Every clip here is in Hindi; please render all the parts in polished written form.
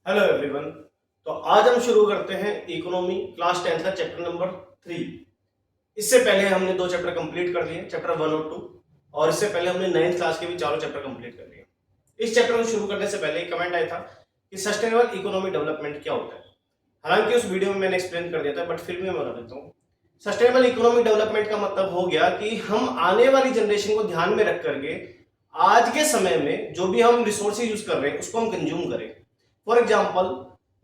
Hello everyone. तो आज हम शुरू करते हैं इकोनॉमी क्लास 10th का चैप्टर नंबर 3। इससे पहले हमने दो चैप्टर कंप्लीट कर लिए, चैप्टर 1 और 2, और इससे पहले हमने 9th क्लास के भी चारों चैप्टर कंप्लीट कर लिए। इस चैप्टर को शुरू करने से पहले एक कमेंट आया था कि सस्टेनेबल इकोनॉमिक डेवलपमेंट क्या होता है। हालांकि उस वीडियो में मैंने एक्सप्लेन कर दिया था, बट फिर भी मैं बता देता हूँ। सस्टेनेबल इकोनॉमिक डेवलपमेंट का मतलब हो गया कि हम आने वाली जनरेशन को ध्यान में रख करके आज के समय में जो भी हम रिसोर्सेज यूज कर रहे हैं उसको हम कंज्यूम करें। फॉर एग्जाम्पल,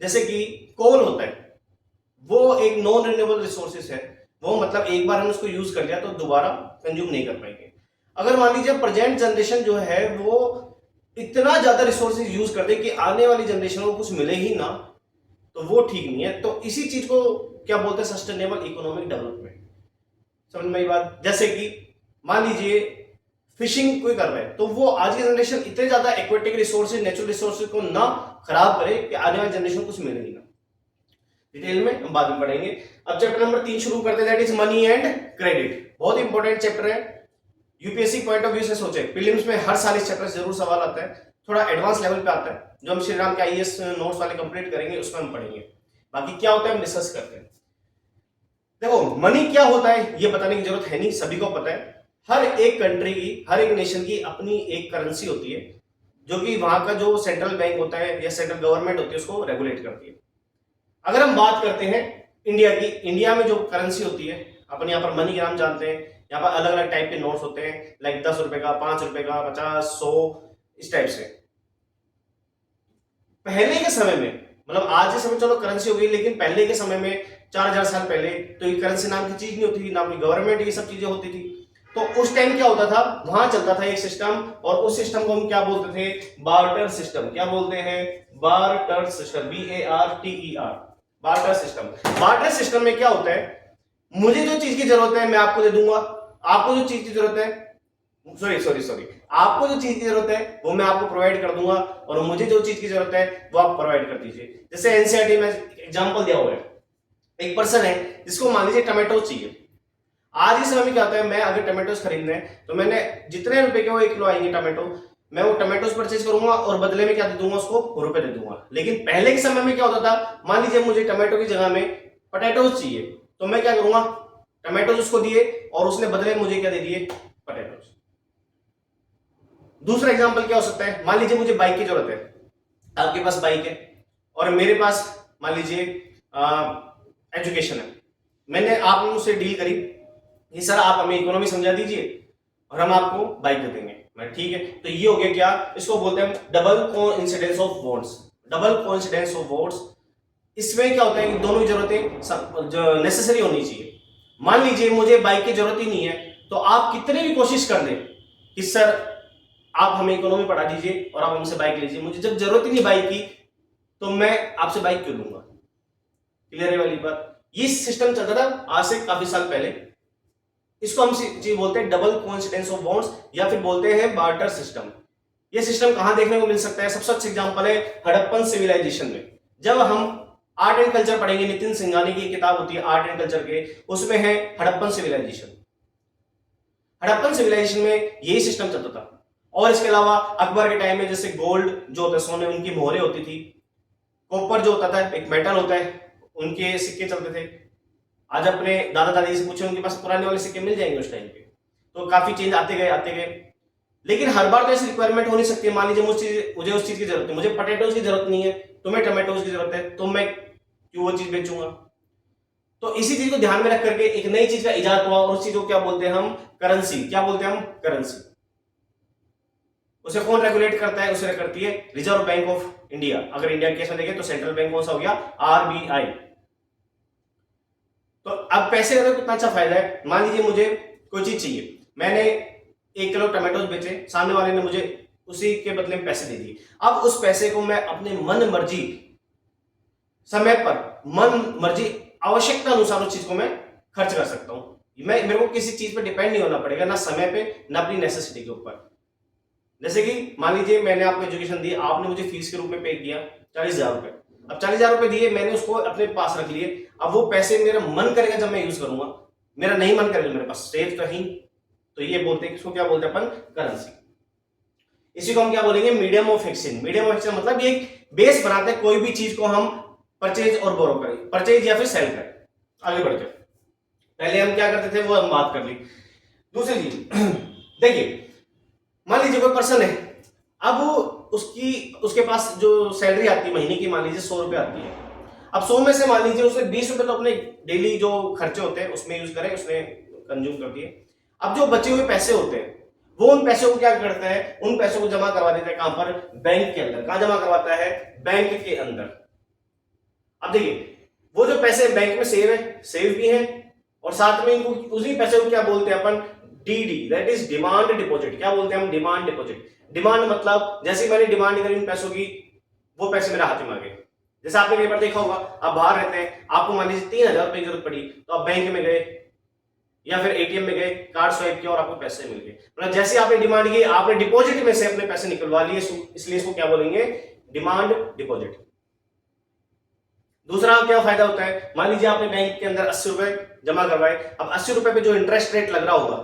जैसे कि कोल होता है, वो एक नॉन रिन्यूएबल रिसोर्सेज है। वो मतलब एक बार हम उसको यूज कर लिया तो दोबारा कंज्यूम नहीं कर पाएंगे। अगर मान लीजिए प्रेजेंट जनरेशन जो है वो इतना ज्यादा रिसोर्सेज यूज कर दे कि आने वाली जनरेशन को कुछ मिले ही ना, तो वो ठीक नहीं है। तो इसी चीज को क्या बोलते हैं, सस्टेनेबल इकोनॉमिक डेवलपमेंट। समझ में आई बात? जैसे कि मान लीजिए फिशिंग कोई कर रहा है, तो वो आज की जनरेशन इतने ज्यादा एक्वेटिक रिसोर्सेज, नेचुरल रिसोर्सेज को ना खराब करे कि आने वाली जनरेशन कुछ मिले नहीं ना। डिटेल में हम बाद में पढ़ेंगे। अब चैप्टर नंबर 3 शुरू करते हैं, that is money and credit. बहुत इंपॉर्टेंट चैप्टर है। यूपीएससी पॉइंट ऑफ व्यू से सोचे, प्रीलिम्स में हर साल इस चैप्टर से जरूर सवाल आता है। थोड़ा एडवांस लेवल पे आता है, जो हम श्री राम के आईएएस नोट्स वाले कंप्लीट करेंगे उसमें हम पढ़ेंगे। बाकी क्या होता है हम डिस्कस करते हैं। देखो, मनी क्या होता है ये बताने की जरूरत है नहीं, सभी को पता है। हर एक कंट्री की, हर एक नेशन की अपनी एक करेंसी होती है, जो कि वहां का जो सेंट्रल बैंक होता है या सेंट्रल गवर्नमेंट होती है उसको रेगुलेट करती है। अगर हम बात करते हैं इंडिया की, इंडिया में जो करेंसी होती है, अपन यहाँ पर मनी ग्राम जानते हैं। यहाँ पर अलग अलग टाइप के नोट्स होते हैं, लाइक 10 रुपए का, 5 रुपए का, 50, 100, इस टाइप से। पहले के समय में, मतलब आज के समय चलो करेंसी हो गई, लेकिन पहले के समय में 4000 साल पहले तो ये करेंसी नाम की चीज नहीं होती थी, ना कोई गवर्नमेंट, ये सब चीजें होती थी। तो उस टाइम क्या होता था, वहां चलता था एक सिस्टम, और उस सिस्टम को हम क्या बोलते थे, बार्टर सिस्टम। क्या बोलते हैं? Barter system, BARTER, barter system. Barter system में क्या होता है, मुझे जो चीज की जरूरत है मैं आपको दे दूंगा, आपको जो चीज की जरूरत है, सॉरी, आपको जो चीज की जरूरत है वो मैं आपको प्रोवाइड कर दूंगा, और मुझे जो चीज की जरूरत है वो आप प्रोवाइड कर दीजिए। जैसे एनसीईआरटी में एग्जांपल दिया हुआ है, एक पर्सन है जिसको मान लीजिए टमाटो चाहिए। आज इस समय में क्या होता है, मैं अगर टमाटोज खरीदने हैं तो मैंने जितने रुपए के वो 1 किलो आएंगे टमाटो, मैं वो टमाटोज परचेज करूंगा और बदले में क्या दे दूंगा, उसको रुपए दे दूंगा। लेकिन पहले के समय में क्या होता था, मान लीजिए मुझे टमाटो की जगह में पटेटोज चाहिए, तो मैं क्या करूंगा, टमाटोज उसको दिए और उसने बदले में मुझे क्या दे दिए, पटेटोज। दूसरा एग्जांपल क्या हो सकता है, मान लीजिए मुझे बाइक की जरूरत है, आपके पास बाइक है और मेरे पास मान लीजिए एजुकेशन है। मैंने आपने मुझसे डील करी कि सर आप हमें इकोनॉमी समझा दीजिए और हम आपको बाइक दे देंगे। मैं ठीक है, तो ये हो गया क्या, इसको बोलते हैं double coincidence of wants. Double coincidence of wants, इसमें क्या होता है कि दोनों की जरूरतें नेसेसरी होनी चाहिए। मान लीजिए मुझे बाइक की जरूरत ही नहीं है, तो आप कितने भी कोशिश कर दें कि सर आप हमें इकोनॉमी पढ़ा दीजिए और आप हमसे बाइक लीजिए, मुझे जब जरूरत ही नहीं बाइक की तो मैं आपसे बाइक क्यों लूंगा। क्लियर है वाली बात? ये सिस्टम चलता था आज से काफी साल पहले। इसको हम चीज बोलते हैं डबल कोइंसिडेंस ऑफ बॉन्ड्स, या फिर बोलते हैं बार्टर सिस्टम। ये सिस्टम कहां देखने को मिल सकता है? सबसे अच्छा एग्जांपल है हड़प्पन सिविलाइजेशन में। जब हम आर्ट एंड कल्चर पढ़ेंगे, नितिन सिंघानी की किताब होती है आर्ट एंड कल्चर के, उसमें है हड़प्पन सिविलाइजेशन। हड़प्पन सिविलाइजेशन में यही सिस्टम चलता था। और इसके अलावा अकबर के टाइम में जैसे गोल्ड जो होता है, सोने, उनकी मोहरें होती थी। कॉपर जो होता था एक मेटल होता है, उनके सिक्के चलते थे। आज अपने दादा दादी से पूछे, उनके पास पुराने वाले सिक्के मिल जाएंगे उस टाइम पे। तो काफी चेंज आते गए आते गए, लेकिन हर बार तो ऐसी रिक्वायरमेंट हो नहीं सकती। मान लीजिए मुझे उस चीज की जरूरत है, मुझे पटेटोज की जरूरत नहीं है, तुम्हें टमाटोज की जरूरत है, तो मैं क्यों वो चीज बेचूंगा। तो इसी चीज को ध्यान में रख करके एक नई चीज का इजाद हुआ, और उस चीज को क्या बोलते हैं हम, करेंसी। क्या बोलते हैं हम, करेंसी। उसे कौन रेगुलेट करता है? उसे करती है रिजर्व बैंक ऑफ इंडिया। अगर इंडिया के केस में देखें तो सेंट्रल बैंक कौन सा हो गया, RBI। तो अब पैसे का कितना अच्छा फायदा है। मान लीजिए मुझे कोई चीज चाहिए, मैंने 1 किलो टमाटोज बेचे, सामने वाले ने मुझे उसी के बदले में पैसे दे दिए। अब उस पैसे को मैं अपने मन मर्जी समय पर, मन मर्जी आवश्यकता अनुसार उस चीज को मैं खर्च कर सकता हूं। मेरे को किसी चीज पर डिपेंड नहीं होना पड़ेगा, ना समय पे ना अपनी नेसेसिटी के ऊपर। जैसे कि मान लीजिए मैंने आपको एजुकेशन दी, आपने मुझे फीस के रूप में पे किया 40,000 रुपए। अब 40,000 रुपए दिए, मैंने उसको अपने पास रख लिए। अब वो पैसे मेरा मन करेगा जब मैं यूज करूंगा, मेरा नहीं मन करेगा मेरे पास सेफ तो ही। तो ये बोलते हैं, इसको क्या बोलते हैं अपन, करेंसी। इसी को हम क्या बोलेंगे, medium of exchange. Medium of exchange मतलब ये बेस बनाते हैं कोई भी चीज को हम परचेज और बोरो करें, परचेज या फिर सेल करें। आगे बढ़ते, पहले हम क्या करते थे वो हम बात कर ली। दूसरी चीज देखिए, मान लीजिए कोई पर्सन है, अब उसके पास जो सैलरी आती है महीने की, मान लीजिए 100 रुपए आती है। अब 100 में से मान लीजिए उसने 20 रुपए तो अपने डेली जो खर्चे होते हैं उसमें यूज करे, उसने कंज्यूम कर दिए। अब जो बचे हुए पैसे होते हैं वो उन पैसों को क्या करता है, उन पैसों को जमा करवा देता है कहां पर, बैंक के अंदर। कहां जमा करवाता है, बैंक के अंदर। अब देखिए वो जो पैसे बैंक में सेव है, सेव भी है, और साथ में इनको उसी पैसे को क्या बोलते हैं अपन, DD, that is demand deposit. क्या बोलते हैं हम, डिमांड डिपॉजिट। डिमांड मतलब जैसे मैंने डिमांड करी इन पैसों की, वो पैसे मेरे हाथ में आ गए। जैसे आपने कई बार देखा होगा, आप बाहर रहते हैं, आपको मान लीजिए 3,000 रुपए की जरूरत पड़ी, तो आप बैंक में गए या फिर एटीएम में गए, कार्ड स्वाइप किया और आपको पैसे मिल गए। मतलब जैसे आपने डिमांड की, आपने डिपॉजिट में से अपने पैसे निकलवा लिए, इसलिए इसको क्या बोलेंगे, डिमांड डिपॉजिट। दूसरा क्या फायदा होता है, मान लीजिए आपने बैंक के अंदर 80 रुपए जमा करवाए, अब 80 रुपए पे जो इंटरेस्ट रेट लग रहा होगा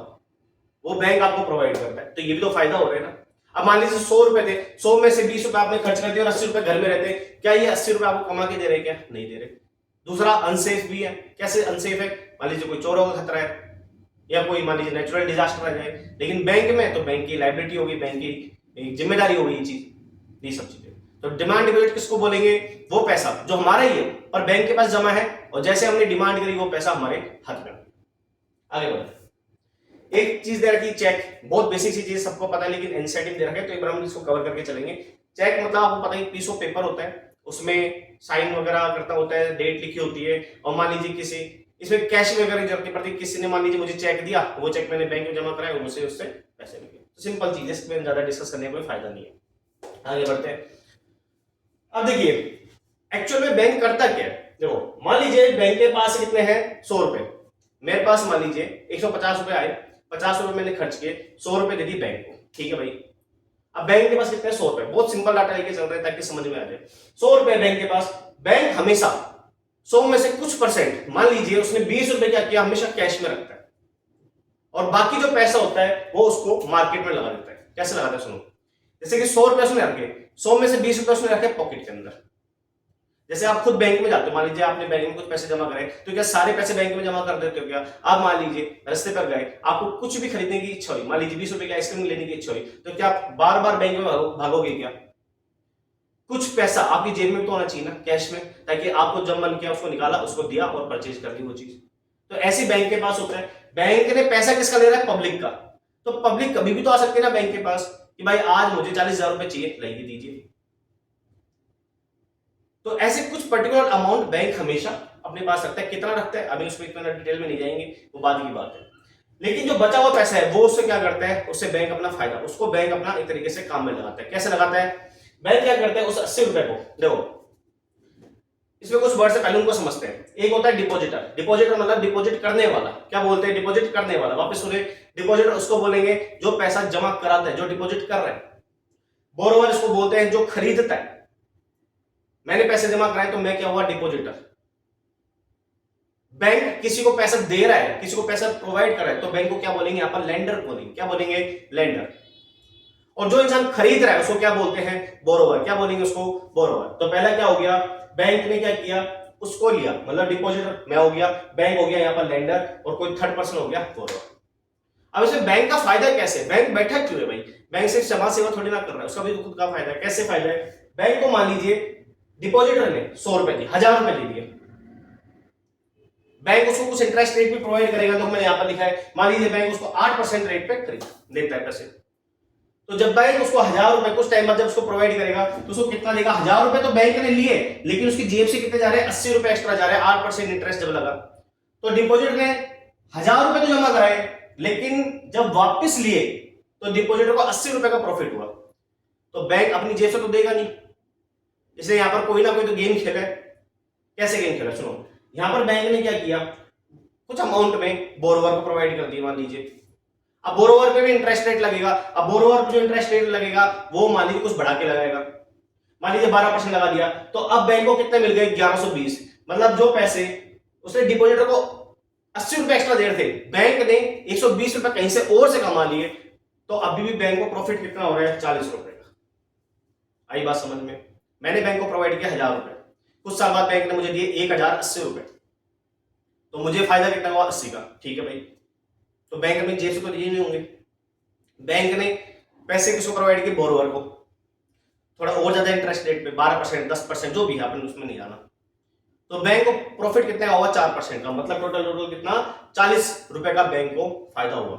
वो बैंक आपको प्रोवाइड करता है, तो ये भी तो फायदा हो रहा है ना। अब मान लीजिए 100 रुपए थे, 100 में से 20 रुपए आपने खर्च कर दिए और 80 रुपए घर में रहते, क्या ये 80 रुपए आपको कमा के दे रहे, क्या नहीं दे रहे। दूसरा अनसेफ भी है। कैसे अनसेफ है, मान लीजिए कोई चोरों का खतरा है या कोई मान लीजिए नेचुरल डिजास्टर आ जाए, लेकिन बैंक में तो बैंक की लाइबिलिटी होगी, बैंक की जिम्मेदारी होगी, ये चीज, ये सब चीजें। तो डिमांड डिपॉजिट किसको बोलेंगे, वो पैसा जो हमारा ही है पर बैंक के पास जमा है, और जैसे हमने डिमांड करी वो पैसा हमारे हाथ में। आगे बढ़ते, एक चीज दे रखी चेक, बहुत बेसिक सी चीज सबको पता है, लेकिन एनसीईआरटी दे रखे तो एक बार हम इसको कवर करके चलेंगे। चेक मतलब आपको पता है पीस ऑफ पेपर होता है, उसमें साइन वगैरह करता होता है, डेट लिखी होती है, और मान लीजिए किसी इसमें कैश वगैरह की जरूरत नहीं पड़ती, किसी ने मान लीजिए मुझे चेक दिया, वो चेक मैंने बैंक में जमा कराया, मुझसे उससे पैसे मिल गए। तो सिंपल चीज है, इसमें ज्यादा डिस्कस करने का कोई फायदा नहीं है। आगे बढ़ते हैं। अब देखिए एक्चुअल में बैंक करता क्या है, देखो मान लीजिए बैंक के पास कितने हैं, 100 रुपए, मेरे पास मान लीजिए 150 रुपए आए, 50 रुपए मैंने खर्च किए, 100 रुपए दे दी बैंक को, ठीक है भाई। अब बैंक के पास कितने, 100 रुपए, बहुत सिंपल डाटा लेके चल रहे हैं ताकि समझ में आ जाए। 100 रुपए बैंक के पास, बैंक हमेशा 100 में से कुछ परसेंट, मान लीजिए उसने 20 रुपए क्या किया, हमेशा कैश में रखता है, और बाकी जो पैसा होता है वो उसको मार्केट में लगा देता है। कैसे लगाता है सुनो, जैसे कि 100 रुपए उसने रखे, 100 में से 20 रुपए उसने रखे पॉकेट के अंदर। जैसे आप खुद बैंक में जाते हो, मान लीजिए आपने बैंक में कुछ पैसे जमा करे, तो क्या सारे पैसे बैंक में जमा कर देते हो क्या। आप मान लीजिए रास्ते पर गए, आपको कुछ भी खरीदने की इच्छा हुई, मान लीजिए 20 रुपए की आइसक्रीम लेने की इच्छा हुई, तो क्या आप बार बार बैंक में भागोगे क्या। कुछ पैसा आपकी जेब में तो होना चाहिए ना, कैश में, ताकि आपको जब मन किया उसको निकाला, उसको दिया और परचेज कर दी वो चीज। तो ऐसी बैंक के पास होता है। बैंक ने पैसा किसका ले रहा है, पब्लिक का। तो पब्लिक कभी भी तो आ सकती है ना बैंक के पास कि भाई आज मुझे 40,000 रुपए चाहिए, लाइए दीजिए। तो ऐसे कुछ पर्टिकुलर अमाउंट बैंक हमेशा अपने पास रखता है। कितना रखता है अभी उसमें इतना डिटेल में नहीं जाएंगे, वो बाद की बात है। लेकिन जो बचा हुआ पैसा है वो उससे क्या करता है, उससे बैंक अपना फायदा, उसको बैंक अपना एक तरीके से काम में लगाता है। कैसे लगाता है, बैंक क्या करता है, उस 80 रुपए को, देखो इसमें कुछ वर्ड से पहले उनको समझते हैं। एक होता है डिपॉजिटर, डिपॉजिटर मतलब डिपॉजिट करने वाला। क्या बोलते हैं, डिपॉजिट करने वाला। वापस सुने, डिपॉजिटर उसको बोलेंगे जो पैसा जमा कराता है, जो डिपॉजिट कर रहा है। बोरोवर इसको बोलते हैं जो खरीदता है। मैंने पैसे जमा कराए तो मैं क्या हुआ, डिपॉजिटर। बैंक किसी को पैसा दे रहा है, किसी को पैसा प्रोवाइड कर रहा है, तो बैंक को क्या बोलेंगे, यहाँ पर लेंडर बोलेंगे। क्या बोलेंगे, लेंडर। और जो इंसान खरीद रहा है उसको क्या बोलते हैं, बोरोवर। क्या बोलेंगे उसको, बोरोवर। तो पहला क्या हो गया, बैंक ने क्या किया, उसको लिया, मतलब डिपॉजिटर मैं हो गया, बैंक हो गया यहाँ पर लेंडर, और कोई थर्ड पर्सन हो गया बोरोवर। अब इसमें बैंक का फायदा कैसे, बैंक बैठा क्यों है भाई, बैंक सिर्फ जमा सेवा थोड़ी ना कर रहा है, उसका भी खुद का फायदा है। कैसे फायदा है, बैंक को मान लीजिए डिपॉजिटर ने 100 रुपए दिए, 1000 रुपए दे दिए, बैंक उसको कुछ इंटरेस्ट रेट भी प्रोवाइड करेगा। तो मैंने यहां पर लिखा है, मान लीजिए बैंक उसको 8% रेट पे खरीद देता है पैसे। तो जब बैंक उसको 1000 रुपए कुछ टाइम बाद जब उसको प्रोवाइड करेगा तो उसको कितना देगा, 1000 रुपए तो बैंक ने लिए, लेकिन उसकी जेब से कितने जा रहे हैं, 80 रुपए एक्स्ट्रा जा रहे हैं, 8% इंटरेस्ट जब लगा। तो डिपॉजिट ने 1000 रुपए तो जमा कराए, लेकिन जब वापस लिए तो डिपॉजिटर को 80 रुपए का प्रॉफिट हुआ। तो बैंक अपनी जेब से तो देगा नहीं, इसलिए यहां पर कोई ना कोई तो गेम खेला है। कैसे गेम खेला, सुनो, यहां पर बैंक ने क्या किया, कुछ अमाउंट में बोरोवर को प्रोवाइड कर दी, मान लीजिए। अब बोरोवर पे भी इंटरेस्ट रेट लगेगा, अब बोरोवर पे जो इंटरेस्ट रेट लगेगा वो मान लीजिए कुछ बढ़ा के लगाएगा, मान लीजिए 12% लगा दिया। तो अब बैंक को कितने मिल गए, 1120। मतलब जो पैसे उसने डिपॉजिटर को 80 रुपए एक्स्ट्रा दे रहे थे, बैंक ने 120 रुपए कहीं से और से कमा लिए, तो अभी भी बैंक को प्रॉफिट कितना हो रहा है, 40 रुपए का। आई बात समझ में? मैंने बैंक को प्रोवाइड किया 1000 रुपए, कुछ साल बाद बैंक ने मुझे दिए 1080 रुपए, तो मुझे फायदा कितना हुआ, 80 का। ठीक है भाई, तो बैंक अपनी जेब से तो दिए नहीं होंगे। बैंक ने पैसे किसको प्रोवाइड किए, बोरोवर को, थोड़ा और ज्यादा इंटरेस्ट रेट पे 12%, 10%, जो भी है अपन उसमें नहीं जाना। तो बैंक को प्रॉफिट कितना होगा, 4% का, मतलब टोटल कितना, 40 रुपए का बैंक को फायदा हुआ।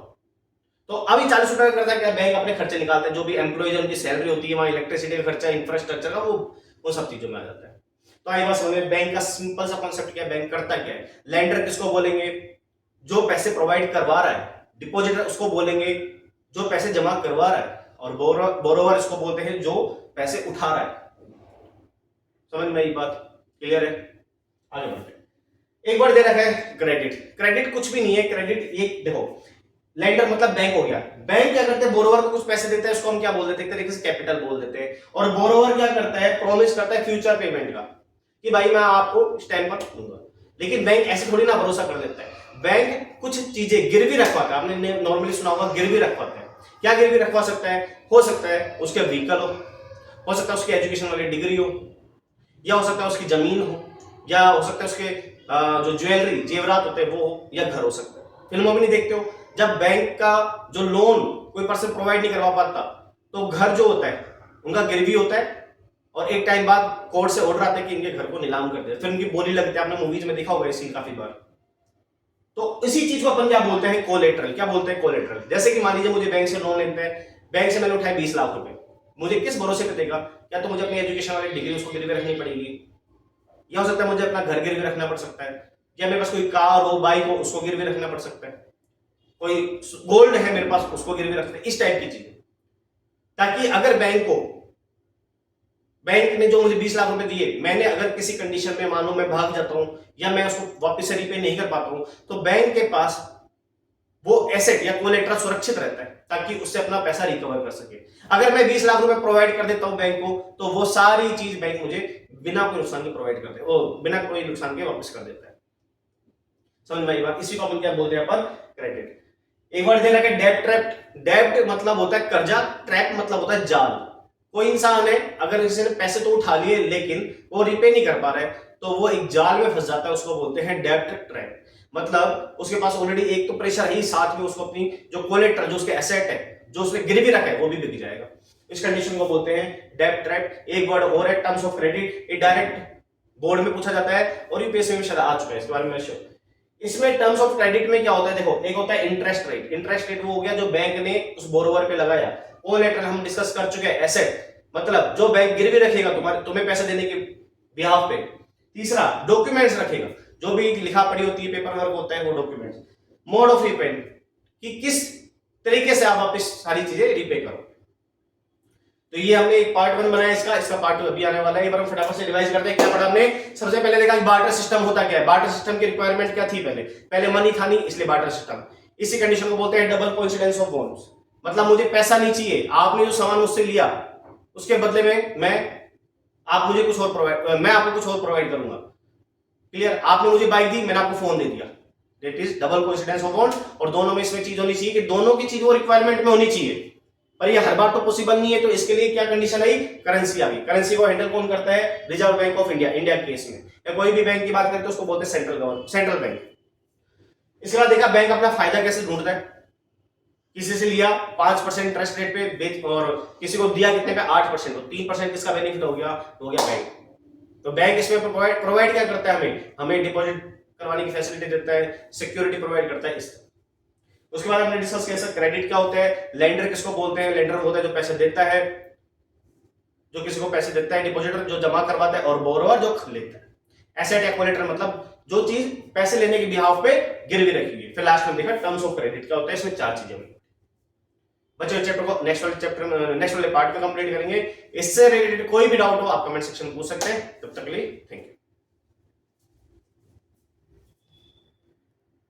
तो अभी 40 रुपए का करता है क्या, बैंक अपने खर्चे निकालते हैं, जो भी एम्प्लॉइज उनकी सैलरी होती है, वहां इलेक्ट्रिसिटी का खर्चा, इंफ्रास्ट्रक्चर का, वो सब चीजों में आ जाता है। तो आई बात समझ में, बैंक का सिंपल सा कॉन्सेप्ट क्या है, बैंक करता क्या है। लैंडर किसको बोलेंगे, जो पैसे प्रोवाइड करवा रहा है। डिपॉजिटर उसको बोलेंगे जो पैसे जमा करवा रहा है, और बोरोवर इसको बोलते हैं जो पैसे उठा रहा है। समझ में आई बात, क्लियर है? आगे बढ़ते हैं। एक बार दे रखा है क्रेडिट। क्रेडिट कुछ भी नहीं है, क्रेडिट ये देखो, लेंडर मतलब बैंक हो गया। बैंक क्या करते हैं, बोरोवर को कुछ पैसे देता है, उसको हम क्या बोल देते हैं, एक तरीके से कैपिटल बोल देते हैं। और बोरोवर क्या करता है, प्रॉमिस करता है फ्यूचर पेमेंट का, कि भाई मैं आपको इस टाइम पर दूंगा। लेकिन बैंक ऐसे थोड़ी ना भरोसा कर लेता है, बैंक कुछ चीजें गिरवी रखवाता है। आपने नॉर्मली सुना होगा गिरवी रखवाता है। क्या गिरवी रखवा सकता है, हो सकता है उसके व्हीकल हो सकता है उसकी एजुकेशन वाली डिग्री हो, या हो सकता है उसकी जमीन हो, या हो सकता है उसके जो ज्वेलरी जेवरात होते हैं वो हो, या घर हो सकता है। फिल्मों में नहीं देखते हो, जब बैंक का जो लोन कोई पर्सन प्रोवाइड नहीं करवा पाता, तो घर जो होता है उनका गिरवी होता है, और एक टाइम बाद कोर्ट से ऑर्डर आता है कि इनके घर को नीलाम कर दे, फिर उनकी बोली लगती है। आपने मूवीज में देखा होगा इसी काफी बार। तो इसी चीज को अपन क्या बोलते हैं, कोलेटरल। क्या बोलते हैं, कोलेटरल। जैसे कि मान लीजिए मुझे बैंक से लोन लेते हैं, बैंक से मैंने उठाए 20 लाख रुपए, मुझे किस भरोसे पे देगा, या तो मुझे अपनी एजुकेशन वाली डिग्री उसको गिरवी रखनी पड़ेगी, या हो सकता है मुझे अपना घर गिरवी रखना पड़ सकता है, या मेरे पास कोई कार हो, बाइक हो, उसको गिरवी रखना पड़ सकता है, कोई गोल्ड है मेरे पास, उसको गिरवी रखते हैं, इस टाइप की चीजें। ताकि अगर बैंक ने जो मुझे 20 लाख रुपए दिए, मैंने अगर किसी कंडीशन में मानो मैं भाग जाता हूं, या मैं उसको वापस से रीपे नहीं कर पाता हूं, तो बैंक के पास वो एसेट या कोलेटरल सुरक्षित रहता है, ताकि उससे अपना पैसा रिकवर कर सके। अगर मैं 20 लाख रुपए प्रोवाइड कर देता हूं बैंक को, तो वो सारी चीज बैंक मुझे बिना कोई नुकसान के प्रोवाइड करते हैं, वो बिना कोई नुकसान के वापस कर देता है। समझ में आई बात? इसी को अपन क्या बोलते हैं, अपन क्रेडिट। एक बार दे रखा है डेब्ट ट्रैप। डेब्ट मतलब होता है कर्जा, ट्रैप मतलब होता है जाल। कोई इंसान है, अगर किसी ने पैसे तो उठा लिए लेकिन वो रिपे नहीं कर पा रहा है, तो वो एक जाल में फंस जाता है, उसको बोलते हैं डेब्ट ट्रैप। मतलब उसके पास ऑलरेडी एक तो प्रेशर है, साथ में उसको अपनी जो कोलेटरल, जो उसके एसेट है, जो उसने गिरवी रखा है, वो भी बिक जाएगा। इस कंडीशन को बोलते हैं डेब्ट ट्रैप। एक वर्ड और है, टर्म्स ऑफ क्रेडिट। ये डायरेक्ट बोर्ड में पूछा जाता है, और यूपीएससी में शायद आ चुका है, इसके बारे में इसमें टर्म्स ऑफ क्रेडिट में क्या होता है, देखो, एक होता है इंटरेस्ट रेट। इंटरेस्ट रेट वो हो गया जो बैंक ने उस बोरोवर पे लगाया। कोलेटरल हम डिस्कस कर चुके हैं, एसेट मतलब जो बैंक गिरवी रखेगा तुम्हें पैसे देने के बिहाफ पे। तीसरा डॉक्यूमेंट्स रखेगा, जो भी लिखा पढ़ी होती है, पेपर वर्क होता है, वो डॉक्यूमेंट्स। मोड ऑफ रीपेमेंट, कि किस तरीके से आप वापस सारी चीजें रीपे करो। तो ये हमने एक पार्ट 1 बनाया, इसका पार्ट 2 अभी आने वाला है। एक बार हम फटाफट से रिवाइज करते हैं। क्या पढ़ा हमने? सबसे पहले देखा कि बार्टर सिस्टम होता क्या है। बार्टर सिस्टम की रिक्वायरमेंट क्या थी, पहले मनी था नहीं, इसलिए बार्टर सिस्टम। इसी कंडीशन को बोलते हैं डबल कोइंसिडेंस ऑफ बोन्स। मतलब मुझे पैसा नहीं चाहिए, आपने जो सामान मुझसे लिया उसके बदले में मैं आपको कुछ और प्रोवाइड करूंगा। क्लियर? आपने मुझे बाइक दी, मैंने आपको फोन दे दिया, that is double coincidence of bones. और दोनों में इसमें चीज होनी चाहिए कि दोनों की चीज वो रिक्वायरमेंट में होनी चाहिए, पर ये हर बार तो पॉसिबल नहीं है। तो इसके लिए क्या कंडीशन आई, करेंसी आ गई। करेंसी को हैंडल कौन करता है? Reserve bank of India. India के केस में, या कोई भी बैंक की बात करते हैं उसको बोलते हैं सेंट्रल बैंक। इसके बाद देखा बैंक अपना फायदा कैसे ढूंढता है। किसी से लिया 5% इंटरेस्ट रेट पे, और किसी को दिया कितने पे, 8%, तो 3% किसका बेनिफिट हो गया बैंक। तो बैंक इसमें प्रोवाइड क्या करता है, हमें डिपॉजिट करवाने की फैसिलिटी देता है, सिक्योरिटी प्रोवाइड करता है। इस उसके बाद हमने डिस्कस किया क्रेडिट क्या होता है, लेंडर किसको बोलते हैं। लेंडर होता है जो पैसे देता है, जो किसी को पैसे देता है, डिपॉजिटर जो जमा करवाता है, और बोरोवर जो लेता है। एसेट या कोलेटरल मतलब जो चीज पैसे लेने के बिहाफ पे गिरवी रखी है। फिर लास्ट में देखा टर्म्स ऑफ क्रेडिट क्या होता है। इसमें 4 चीजें बच्चों, चैप्टर को नेक्स्ट वाले पार्ट में कंप्लीट करेंगे। इससे रिलेटेड कोई भी डाउट हो आप कमेंट सेक्शन में पूछ सकते हैं। तब तक के लिए थैंक यू।